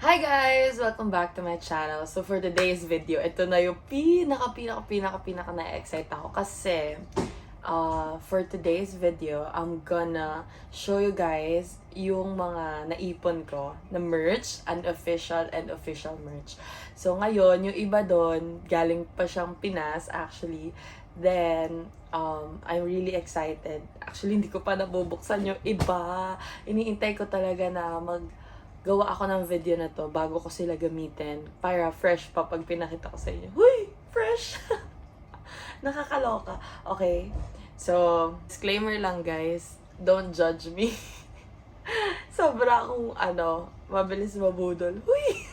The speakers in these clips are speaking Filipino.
Hi guys! Welcome back to my channel. So for today's video, ito na yung pinaka na-excite ako kasi for today's video, I'm gonna show you guys yung mga naipon ko na merch, unofficial and official merch. So ngayon, yung iba doon, galing pa siyang Pinas actually. Then, I'm really excited. Actually, hindi ko pa nabubuksan yung iba. Iniintay ko talaga na gawa ako ng video na to bago ko sila gamitin para fresh pa pag pinakita ko sa inyo. Huy! Fresh! Nakakaloka. Okay? So, disclaimer lang guys. Don't judge me. Sobra akong, mabilis mabudol. Huy!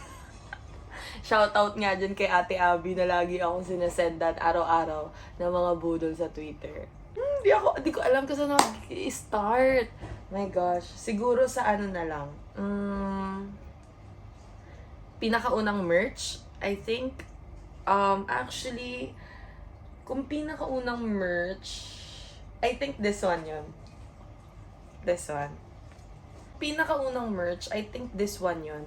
Shoutout nga dyan kay Ate Abby na lagi akong sinasendan araw-araw ng mga budol sa Twitter. Di ko alam kung saan mag-start. My gosh. Siguro sa na lang. Pinakaunang merch, I think. Actually, kung pinakaunang merch, I think this one yun. This one. Pinakaunang merch, I think this one yun.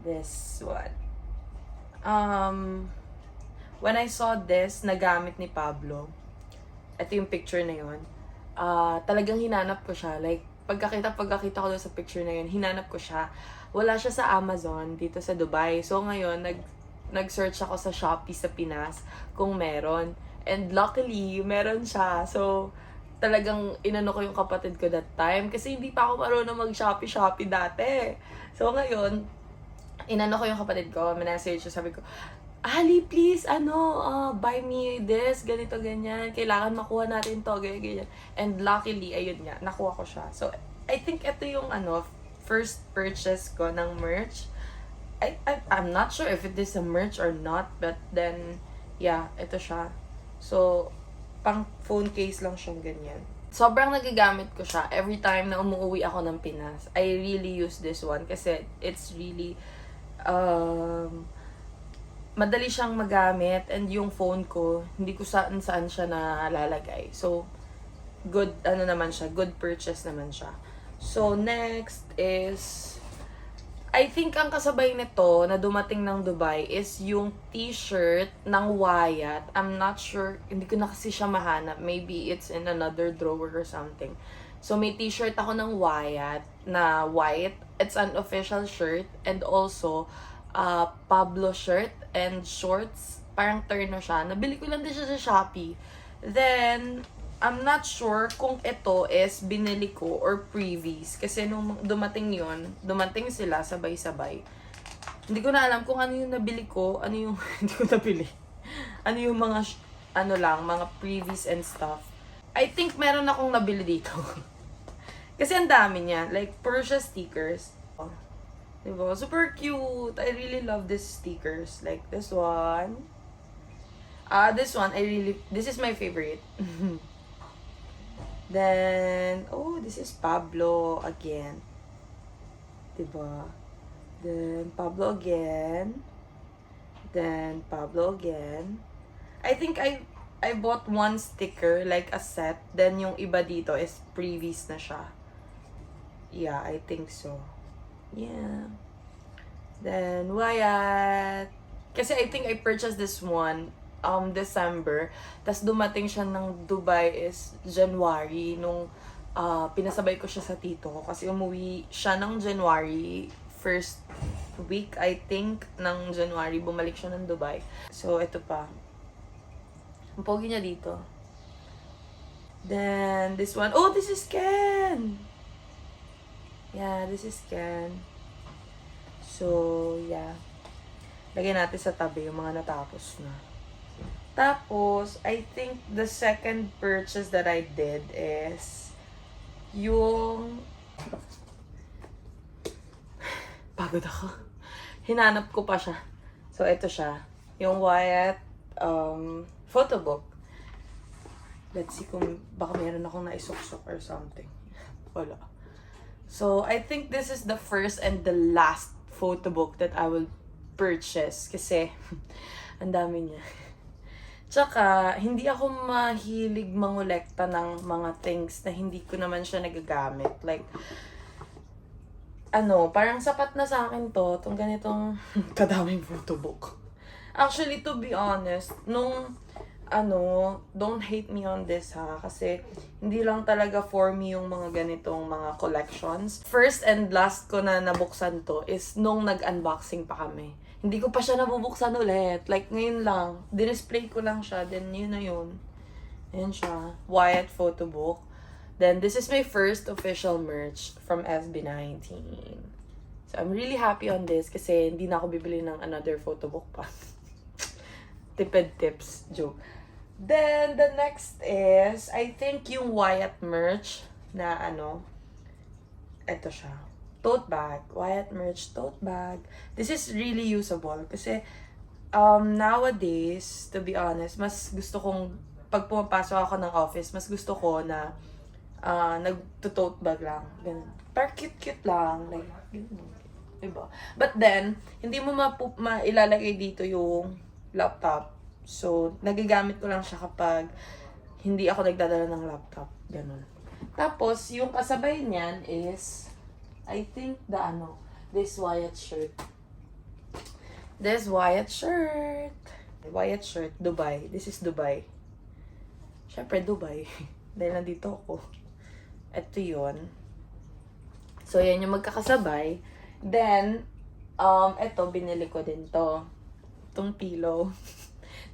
This one. When I saw this, nagamit ni Pablo, ito yung picture na yun, talagang hinanap ko siya. Like, pagkakita ko doon sa picture na yun, hinanap ko siya. Wala siya sa Amazon, dito sa Dubai. So, ngayon, nag-search ako sa Shopee sa Pinas kung meron. And luckily, meron siya. So, talagang inano ko yung kapatid ko that time. Kasi hindi pa ako marunong mag-Shopee dati. So, ngayon, inano ko yung kapatid ko, minessage ko, sabi ko, Ali, please, buy me this, ganito, ganyan. Kailangan makuha natin to, ganyan, ganyan. And luckily, ayun nga, nakuha ko siya. So, I think ito yung, first purchase ko ng merch. I'm not sure if it is a merch or not, but then, yeah, ito siya. So, pang phone case lang siyang ganyan. Sobrang nagagamit ko siya every time na umuwi ako ng Pinas. I really use this one kasi it's really, madali siyang magamit, and yung phone ko, hindi ko saan siya nalalagay. So, good, naman siya, good purchase naman siya. So, next is, I think ang kasabay nito na dumating ng Dubai is yung t-shirt ng Wyatt. I'm not sure, hindi ko na kasi siya mahanap. Maybe it's in another drawer or something. So, may t-shirt ako ng Wyatt na white. It's an official shirt, and also, Pablo shirt and shorts. Parang terno siya. Nabili ko lang din siya sa Shopee. Then, I'm not sure kung ito is binili ko or previous. Kasi nung dumating sila sabay-sabay. Hindi ko na alam kung ano yung nabili ko, ano yung hindi ko nabili. Ano yung mga, mga previous and stuff. I think meron akong nabili dito. Kasi ang dami niya. Like, Persia stickers. Diba? Super cute. I really love these stickers. Like this one. This one, this is my favorite. Then, this is Pablo again. Diba? Then, Pablo again. Then, Pablo again. I think I bought one sticker, like a set. Then, yung iba dito is previous na siya. Yeah, I think so. Yeah. Then, Wyatt. Kasi I think I purchased this one December. Tas dumating siya ng Dubai is January. Nung pinasabay ko siya sa tito ko. Kasi umuwi siya ng January. First week, I think, ng January. Bumalik siya ng Dubai. So, ito pa. Ang pogi niya dito. Then, this one. Oh, this is Ken! Yeah, this is Ken. So, yeah. Lagyan natin sa tabi yung mga natapos na. Tapos, I think the second purchase that I did is yung... Pagod ako. Hinanap ko pa siya. So, ito siya. Yung Wyatt photo book. Let's see kung baka meron akong naisuksok or something. Wala. So, I think this is the first and the last photo book that I will purchase. Kasi, ang dami niya. Tsaka, hindi ako mahilig mangolekta ng mga things na hindi ko naman siya nagagamit. Like, parang sapat na sa akin itong ganitong kadaming photo book. Actually, to be honest, don't hate me on this ha, kasi hindi lang talaga for me yung mga ganitong mga collections. First and last ko na nabuksan to is nung nag-unboxing pa kami. Hindi ko pa siya nabubuksan ulit. Like, ngayon lang. Display ko lang siya, then yun na yun. Ayan siya. Wyatt photo book. Then, this is my first official merch from SB19. So, I'm really happy on this kasi hindi na ako bibili ng another photo book pa. Tipid tips. Joke. Then, the next is, I think yung Wyatt merch na eto siya. Tote bag. Wyatt merch tote bag. This is really usable kasi nowadays, to be honest, mas gusto kong, pag pumapasok ako ng office, mas gusto ko na nag-tote bag lang. Ganun. Parang cute-cute lang. Like, diba? But then, hindi mo mailalagay dito yung laptop. So, nagigamit ko lang siya kapag hindi ako nagdadala ng laptop. Ganun. Tapos, yung kasabay niyan is, I think this Wyatt shirt. This Wyatt shirt. Wyatt shirt, Dubai. This is Dubai. Syempre, Dubai. Dahil nandito ako. Ito yun. So, yan yung magkakasabay. Then, ito, binili ko din to. Itong pillow.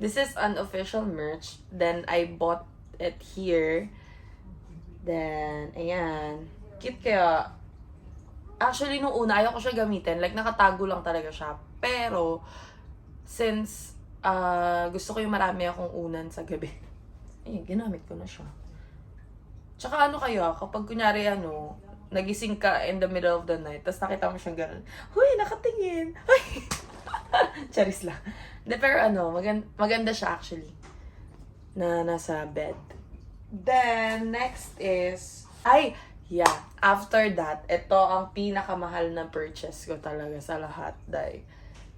This is an official merch. Then, I bought it here. Then, ayan. Cute kaya. Actually, nung una, ayaw ko siya gamitin. Like, nakatago lang talaga siya. Pero, since gusto ko yung marami akong unan sa gabi, ginamit ko na siya. Tsaka kapag kunyari nagising ka in the middle of the night, tapos nakita mo siyang gano'n, huy, nakatingin! Huy! Charis lang. Pero maganda siya actually, na nasa bed. Then, next is, after that, ito ang pinakamahal na purchase ko talaga sa lahat, dahil.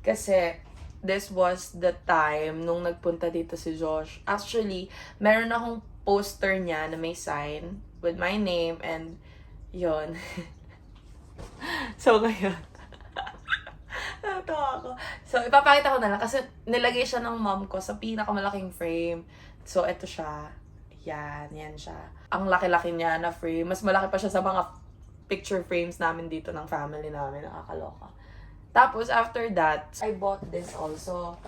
Kasi, this was the time nung nagpunta dito si Josh. Actually, meron akong poster niya na may sign with my name and yon. So, ngayon. Natawa ako. So, ipapakita ko na lang kasi nilagay siya ng mom ko sa pinakamalaking frame. So, eto siya. Yan siya. Ang laki-laki niya na frame. Mas malaki pa siya sa mga picture frames namin dito ng family namin. Nakakaloka. Tapos, after that, I bought this also.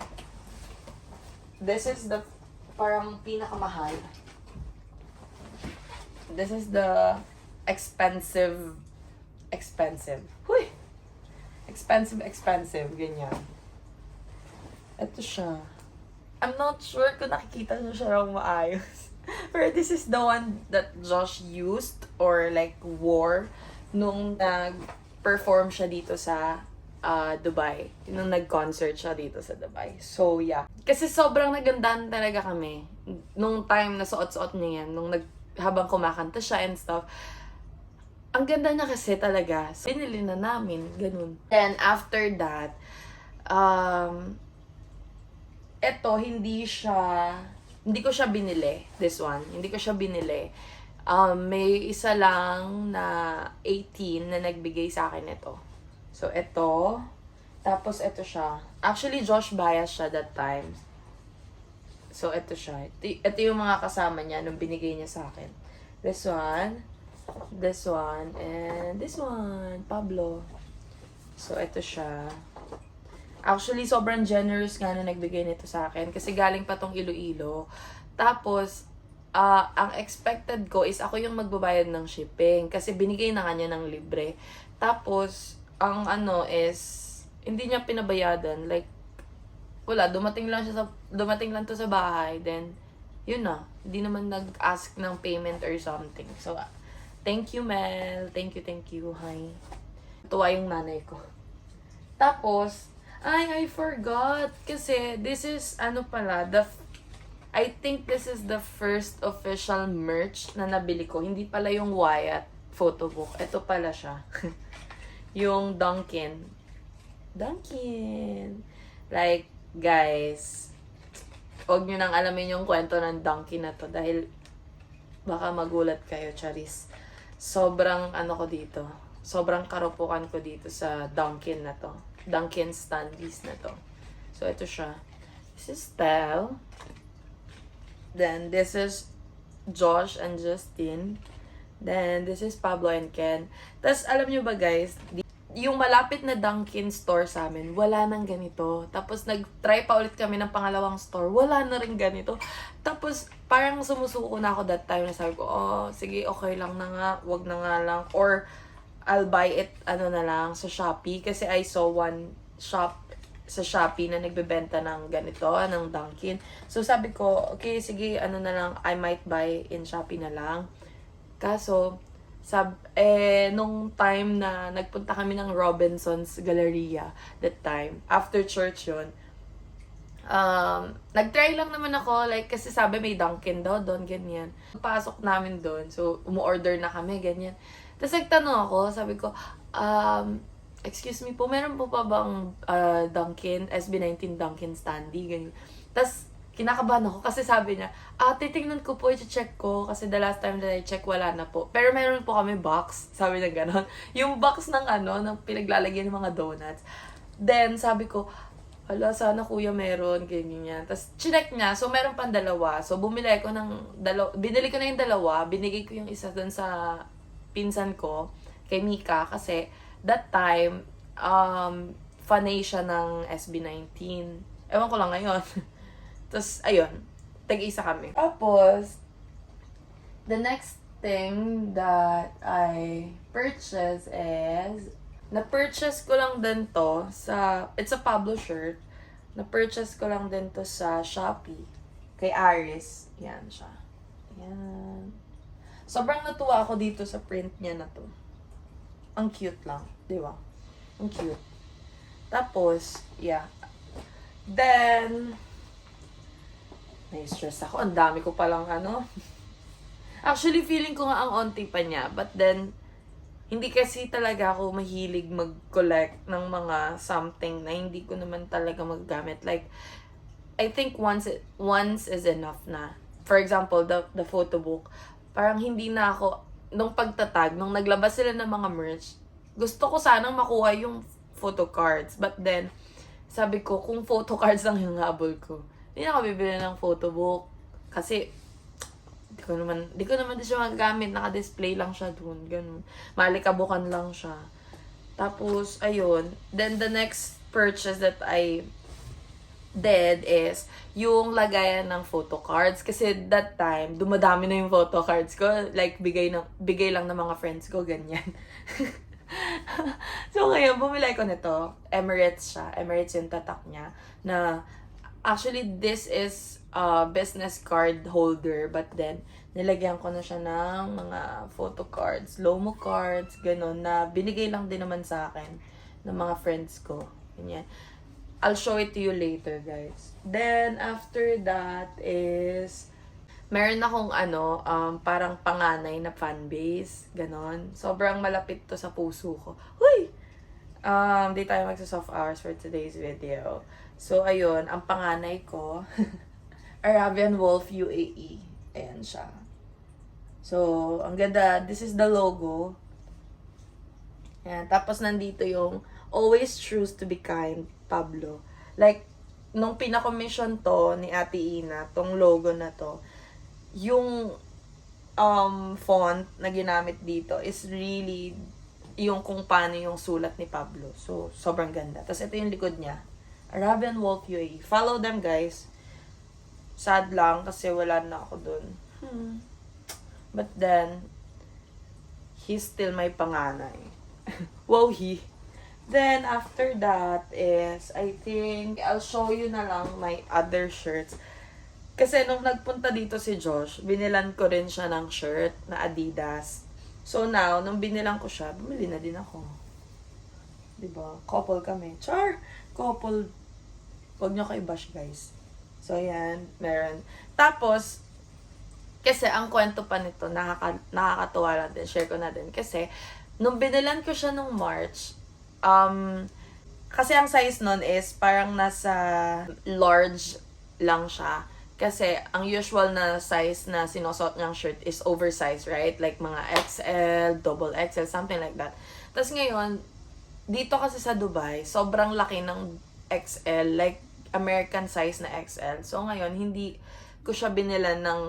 This is the parang pinakamahal. This is the expensive. Huy! Expensive. Ganyan. Ito siya. I'm not sure kung nakikita niyo siya lang maayos. Pero this is the one that Josh used or like wore nung nag-perform siya dito sa Dubai. Nung nag-concert siya dito sa Dubai. So, yeah. Kasi sobrang nagandahan talaga kami. Nung time na suot-suot niya yan. Habang kumakanta siya and stuff. Ang ganda niya kasi talaga. So, pinili na namin. Ganun. Then, after that, eto, hindi ko siya binili. This one. Hindi ko siya binili. May isa lang na 18 na nagbigay sa akin ito. So, ito. Tapos, ito siya. Actually, Josh bias siya that time. So, ito siya. Ito yung mga kasama niya nung binigay niya sa akin. This one, and this one. Pablo. So, ito siya. Actually, sobrang generous nga na nagbigay nito sa akin. Kasi galing pa tong Iloilo. Tapos, ang expected ko is ako yung magbabayad ng shipping. Kasi binigay na kanya ng libre. Tapos, ang is, hindi niya pinabayadan. Like, wala, dumating lang to sa bahay. Then, yun na. Hindi naman nag-ask ng payment or something. So, thank you, Mel. Thank you. Hi. Tuwa yung nanay ko. Tapos, I forgot. Kasi, this is, I think this is the first official merch na nabili ko. Hindi pala yung Wyatt photo book. Ito pala siya. Yung Dunkin. Like, guys, huwag nyo nang alamin yung kwento ng Dunkin na to dahil baka magulat kayo, Charis. Sobrang ko dito. sobrang karupukan ko dito sa Dunkin na to. Dunkin Stanleys na to. So, ito siya. This is Tel. Then, this is Josh and Justin. Then, this is Pablo and Ken. Tapos, alam nyo ba guys, yung malapit na Dunkin store sa amin, wala nang ganito. Tapos, nag-try pa ulit kami ng pangalawang store, wala na rin ganito. Tapos, parang sumusuko na ako that time na sabi ko, oh, sige, okay lang na nga, wag na nga lang. Or, I'll buy it, na lang, sa Shopee. Kasi I saw one shop sa Shopee na nagbebenta ng ganito, ng Dunkin. So, sabi ko, okay, sige, na lang, I might buy in Shopee na lang. Kaso, nung time na nagpunta kami ng Robinson's Galleria, that time, after church yun, nag-try lang naman ako, like, kasi sabi may Dunkin daw doon, ganyan. Pasok namin doon, so, umu-order na kami, ganyan. Tapos nagtanong ako, sabi ko, excuse me po, meron po pa bang Dunkin, SB19 Dunkin Standy, ganyan. Tapos, kinakabahan ako kasi sabi niya, titingnan ko po, i-check ko kasi the last time that I check, wala na po. Pero meron po kami box, sabi niya gano'n. Yung box ng ng pinaglalagyan ng mga donuts. Then, sabi ko, hala, sana kuya meron, ganyan yan. Tapos, chinek niya, so meron pang dalawa. So, binili ko na yung dalawa, binigay ko yung isa dun sa pinsan ko, kay Mika, kasi that time, fanay siya ng SB19. Ewan ko lang ngayon. Tapos, ayun, tag-isa kami. Tapos, the next thing that I purchased is, na-purchase ko lang din to it's a Pablo shirt. Na-purchase ko lang din to sa Shopee. Kay Aris. Yan siya. Yan. Sobrang natuwa ako dito sa print niya na to. Ang cute lang. Di ba? Ang cute. Tapos, yeah. Then, na-stress ako. Ang dami ko palang Actually, feeling ko nga ang onti pa niya. But then, hindi kasi talaga ako mahilig mag-collect ng mga something na hindi ko naman talaga maggamit. Like, I think once is enough na. For example, the photo book. Parang hindi na ako, nung pagtatag, nung naglabas sila ng mga merch, gusto ko sanang makuha yung photo cards. But then, sabi ko, kung photo cards lang yung habol ko, hindi na ako bibili ng photo book. Kasi, di ko naman din siya magagamit. Naka-display lang siya dun. Ganun. Malikabukan lang siya. Tapos, ayun. Then, the next purchase that I did is yung lagayan ng photo cards. Kasi that time, dumadami na yung photo cards ko. Like, bigay lang ng mga friends ko. Ganyan. So, ngayon, bumili ko nito. Emirates siya. Emirates yung tatak niya. Na, actually, this is a business card holder, but then, nilagyan ko na siya ng mga photo cards, Lomo cards, gano'n, na binigay lang din naman sa akin ng mga friends ko. Ganyan. I'll show it to you later, guys. Then, after that is, meron akong parang panganay na fanbase, gano'n. Sobrang malapit to sa puso ko. Huy! Di tayo magsa-soft hours for today's video. So, ayun, ang panganay ko, Arabian Wolf UAE. Ayan siya. So, ang ganda. This is the logo. Ayan. Tapos, nandito yung always choose to be kind, Pablo. Like, nung pinakommission to ni Ate Ina, tong logo na to, yung font na ginamit dito is really yung kung paano yung sulat ni Pablo. So, sobrang ganda. Tapos, ito yung likod niya. Arabian Wolf UAE. Follow them, guys. Sad lang kasi wala na ako dun. But then, he's still my panganay. Wow, he. Then, after that is, I think, I'll show you na lang my other shirts. Kasi nung nagpunta dito si Josh, binilan ko rin siya ng shirt na Adidas. So now, nung binilan ko siya, bumili na din ako. Diba? Couple kami. Char! Couple. Huwag nyo kayo bash, guys. So, yan. Meron. Tapos, kasi ang kwento pa nito, nakakatuwa lang din. Share ko na din. Kasi, nung binilan ko siya nung March, kasi ang size nun is parang nasa large lang siya. Kasi, ang usual na size na sinusuot niyang shirt is oversized, right? Like, mga XL, double XL, something like that. Tapos ngayon, dito kasi sa Dubai, sobrang laki ng XL, like American size na XL. So ngayon, hindi ko siya binilan ng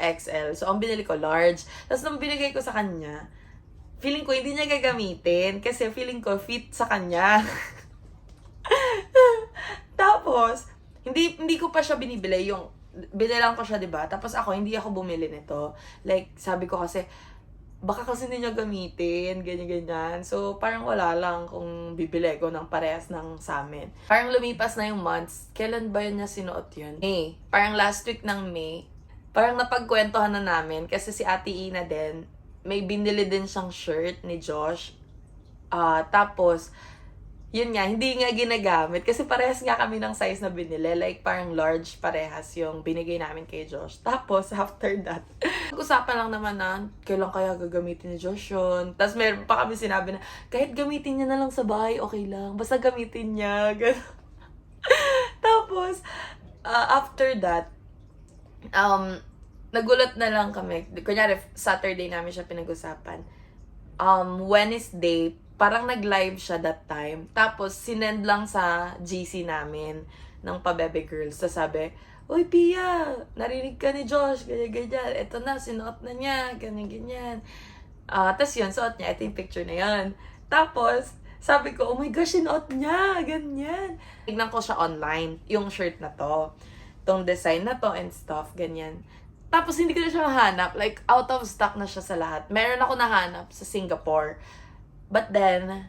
XL. So ang binili ko large. Tapos nung binigay ko sa kanya, feeling ko hindi niya gagamitin kasi feeling ko fit sa kanya. Tapos, hindi ko pa siya binibili yung binilang ko siya, 'di ba? Tapos hindi ako bumili nito. Like, sabi ko kasi baka kasi hindi niya gamitin, ganyan-ganyan. So, parang wala lang kung bibili ko ng parehas ng sa amin. Parang lumipas na yung months. Kailan ba yun niya sinuot yun? May. Parang last week ng May. Parang napagkwentuhan na namin kasi si Ate Ina din, may binili din siyang shirt ni Josh. Tapos, yun nga, hindi nga ginagamit. Kasi parehas nga kami ng size na binili. Like, parang large parehas yung binigay namin kay Josh. Tapos, after that, usapan lang naman na, kailan kaya gagamitin ni Josh yun? Tapos, meron pa kami sinabi na, kahit gamitin niya na lang sa bahay, okay lang. Basta gamitin niya. Tapos, after that, nagulat na lang kami. Kunyari, Saturday namin siya pinag-usapan. Wednesday, parang nag-live siya that time. Tapos, sinend lang sa GC namin ng pa-Bebe Girls. So, sabi, "Uy, Pia, narinig ka ni Josh, ganyan-ganyan. Ito na, sinuot na niya, ganyan-ganyan." Tapos yun, suot niya. Ito yung picture na yun. Tapos, sabi ko, "Oh my gosh, sinuot niya, ganyan." Tignan ko siya online, yung shirt na to. Tong design na to and stuff, ganyan. Tapos, hindi ko na siya mahanap. Like, out of stock na siya sa lahat. Meron ako nahanap sa Singapore. But then,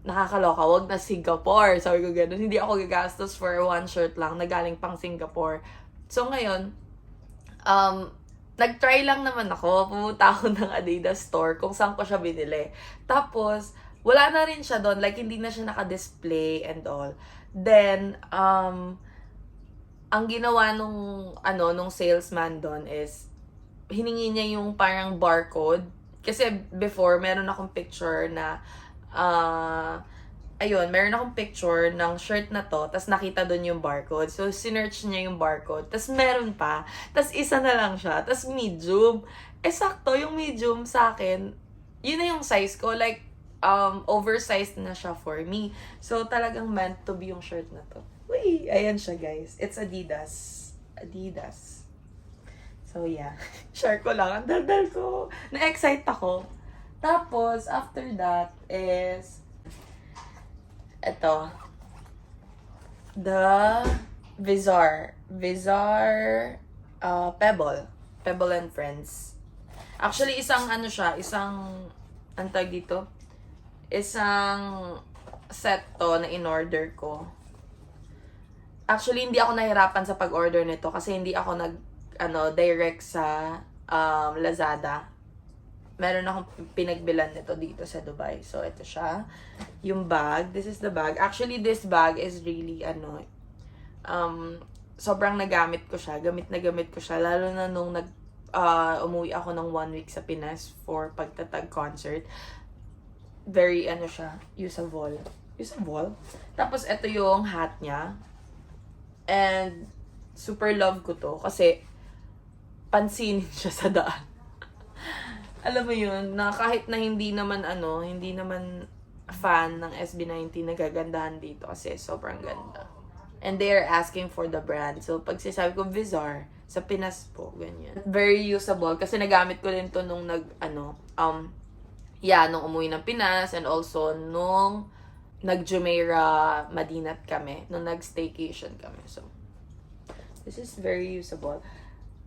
nakakaloka, wag na Singapore. Sabi ko gano'n, hindi ako gagastos for one shirt lang na galing pang Singapore. So ngayon, nag-try lang naman ako. Pumunta ako ng Adidas store kung saan ko siya binili. Tapos, wala na rin siya doon. Like, hindi na siya naka-display and all. Then, ang ginawa nung salesman doon is, hiningi niya yung parang barcode. Kasi before, meron akong picture na, meron akong picture ng shirt na to, tas nakita dun yung barcode. So, sinearch niya yung barcode. Tas meron pa, tas isa na lang siya, tas medium. Sakto, yung medium sa akin, yun na yung size ko. Like, oversized na siya for me. So, talagang meant to be yung shirt na to. Uy, ayan siya, guys. It's Adidas. Adidas. So, yeah. Share ko lang. Ang daldal ko. Na-excite ako. Tapos, after that is, ito. The Vizar. Pebble. Pebble and Friends. Actually, isang tag dito? Isang set to na in-order ko. Actually, hindi ako nahirapan sa pag-order nito kasi hindi ako direct sa Lazada. Meron akong pinagbilan nito dito sa Dubai. So, ito siya. Yung bag. This is the bag. Actually, this bag is really, sobrang nagamit ko siya. Gamit na gamit ko siya. Lalo na nung umuwi ako ng 1 week sa Pinas for pagtatag concert. Very, usable. Usable. Tapos, ito yung hat niya. And, super love ko to. Kasi, pansinin siya sa daan. Alam mo yun, na kahit na hindi naman fan ng SB19, nagagandahan dito kasi sobrang ganda. And they are asking for the brand. So, pag sinasabi ko, Vizar, sa Pinas po, ganyan. Very usable kasi nagamit ko din to nung nung umuwi ng Pinas and also nung nag-Jumeirah Madinat kami, nung nag-staycation kami. So, this is very usable.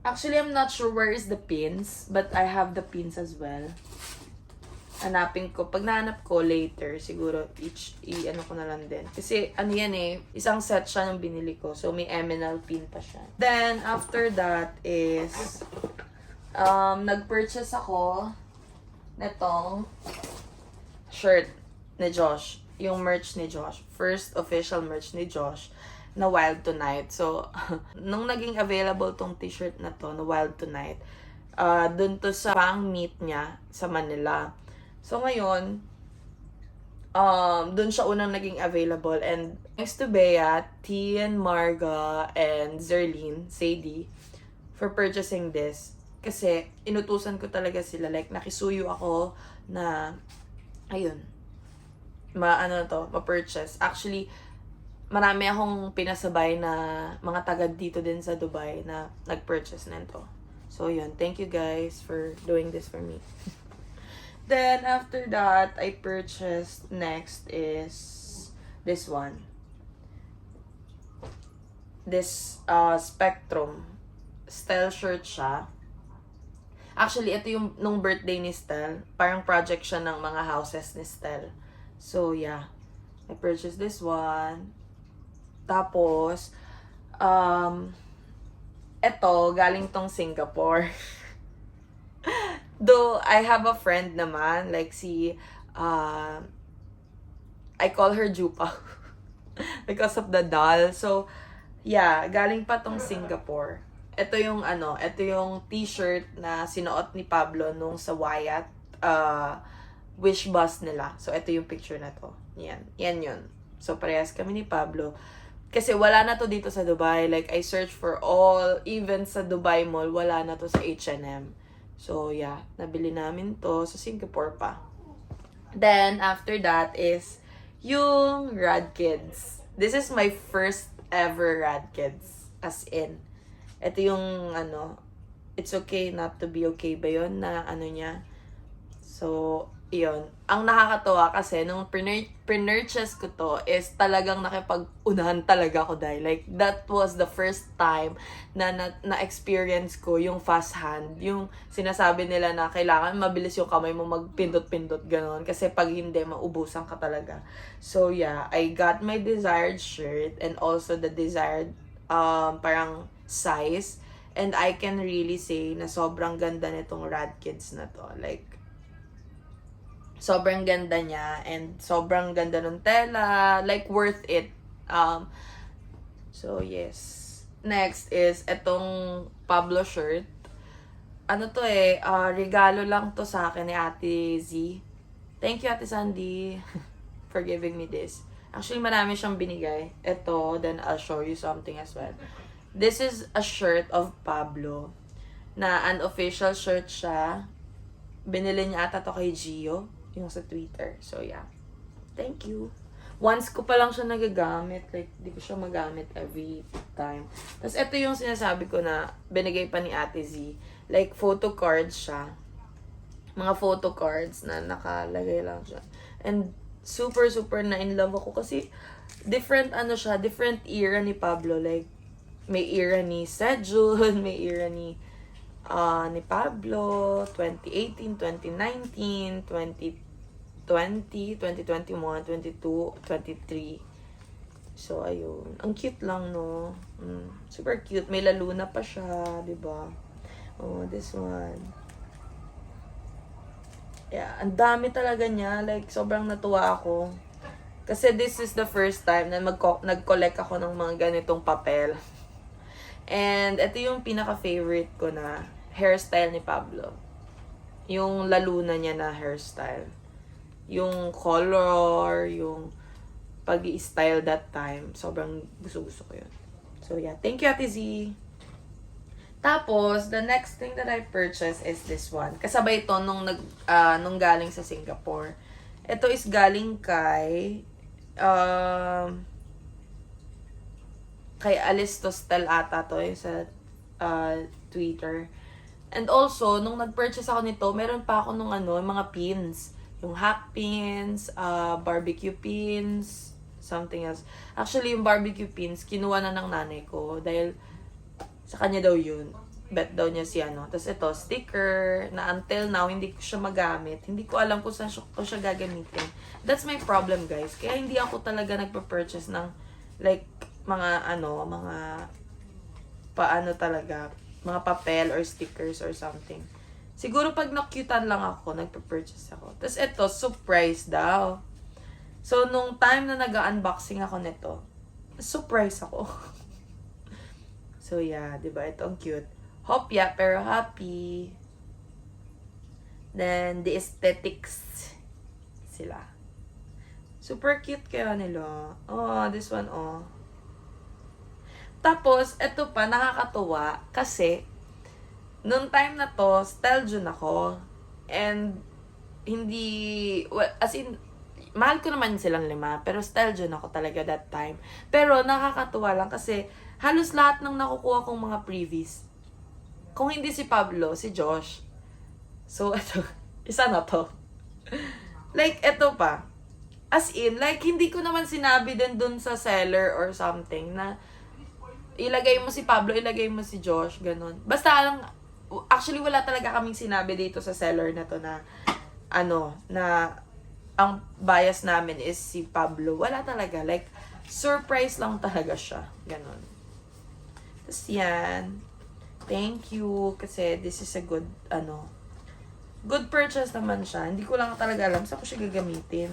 Actually, I'm not sure where is the pins, but I have the pins as well. Hanapin ko. Pag nahanap ko later, siguro ko na lang din. Kasi, isang set siya ng binili ko. So, may emerald pin pa siya. Then, after that is, nag-purchase ako netong shirt ni Josh. Yung merch ni Josh. First official merch ni Josh na Wild Tonight. So, nung naging available tong t-shirt na to, na Wild Tonight, dun to sa pang-meet niya sa Manila. So, ngayon, dun siya unang naging available. And thanks to Bea, Tian, Marga, and Zerlene, Sadie, for purchasing this. Kasi, inutusan ko talaga sila. Like, nakisuyo ako na, ayun, ma-purchase. Actually, marami akong pinasabay na mga taga dito din sa Dubai na nag-purchase nito. So, yun. Thank you guys for doing this for me. Then, after that, I purchased next is this one. This Spectrum. Style shirt siya. Actually, ito yung nung birthday ni Stell. Parang project siya ng mga houses ni Stell. So, yeah. I purchased this one. Tapos, eto, galing tong Singapore. Though, I have a friend naman, like I call her Jupa. Because of the doll. So, yeah, galing pa tong Singapore. Ito yung t-shirt na sinuot ni Pablo nung sa Wyatt, wish bus nila. So, ito yung picture na to. Yan yun. So, parehas kami ni Pablo. Kasi wala na to dito sa Dubai. Like, I searched for all, even sa Dubai Mall, wala na to sa H&M. So, yeah. Nabili namin to sa Singapore pa. Then, after that is yung Rad Kids. This is my first ever Rad Kids. As in, ito yung, it's okay not to be okay ba yun na niya. So, yun. Ang nakakatawa kasi, nung pinurchase ko to, is talagang nakipag-unahan talaga ako dahil. Like, that was the first time na-experience ko yung fast hand. Yung sinasabi nila na kailangan mabilis yung kamay mo magpindot-pindot, gano'n. Kasi pag hindi, maubusan ka talaga. So, yeah. I got my desired shirt and also the desired, parang size. And I can really say na sobrang ganda nitong Rad Kids na to. Like, sobrang ganda niya and sobrang ganda ng tela, like worth it. So yes. Next is etong Pablo shirt. Regalo lang to sa akin ni Ate Z. Thank you, Ate Sandy, for giving me this. Actually, marami siyang binigay. Ito, then I'll show you something as well. This is a shirt of Pablo na unofficial shirt siya. Binili niya ata to kay Gio. Yung sa Twitter. So, yeah. Thank you. Once ko pa lang siya nagagamit. Like, di ko siya magamit every time. Tapos, ito yung sinasabi ko na binigay pa ni Ate Z. Like, photo cards siya. Mga photo cards na nakalagay lang siya. And, super, super na in love ako. Kasi, different era ni Pablo. Like, may era ni Sejun, may era ni Pablo, 2018, 2019, 2020, 2021, 22, 23. So, ayun. Ang cute lang, no? Super cute. May laluna pa siya, diba? Oh, this one. Yeah, ang dami talaga niya. Like, sobrang natuwa ako. Kasi this is the first time na nag-collect ako ng mga ganitong papel. And ito yung pinaka-favorite ko na hairstyle ni Pablo. Yung laluna niya na hairstyle. Yung color, yung pag-i-style that time. Sobrang gusto-gusto ko yun. So, yeah. Thank you, Ate Z. Tapos, the next thing that I purchased is this one. Kasabay ito nung galing sa Singapore. Ito is galing kay Alice Tostel ata to yung sa Twitter. And also, nung nag-purchase ako nito, meron pa ako nung mga pins. Yung hack pins, barbecue pins, something else. Actually, yung barbecue pins, kinuha na ng nanay ko. Dahil sa kanya daw yun. Bet daw niya si Tapos ito, sticker, na until now, hindi ko siya magamit. Hindi ko alam kung saan ko siya gagamitin. That's my problem, guys. Kaya hindi ako talaga nagpa-purchase ng, like, mga mga papel or stickers or something. Siguro pag nakyutan lang ako, nagpa-purchase ako. Tapos ito, surprise daw. So, nung time na nag-unboxing ako nito, surprise ako. So, yeah, diba? Ito ang cute. Hopya, pero happy. Then, the aesthetics sila. Super cute kaya nila. Oh, this one, oh. Tapos, eto pa, nakakatuwa kasi, nung time na to, style June ako. And, as in, mahal ko naman silang 5, pero style dyan ako talaga that time. Pero nakakatuwa lang kasi halos lahat ng nakukuha kong mga previous, kung hindi si Pablo, si Josh. So, eto, isa na to. Like, eto pa. As in, like, hindi ko naman sinabi din dun sa seller or something na ilagay mo si Pablo, ilagay mo si Josh, ganun. Basta lang, actually, wala talaga kaming sinabi dito sa seller na to na, na ang bias namin is si Pablo. Wala talaga. Like, surprise lang talaga siya. Ganon. Tapos yan. Thank you. Kasi this is a good, good purchase naman siya. Hindi ko lang talaga alam saan ko siya gagamitin.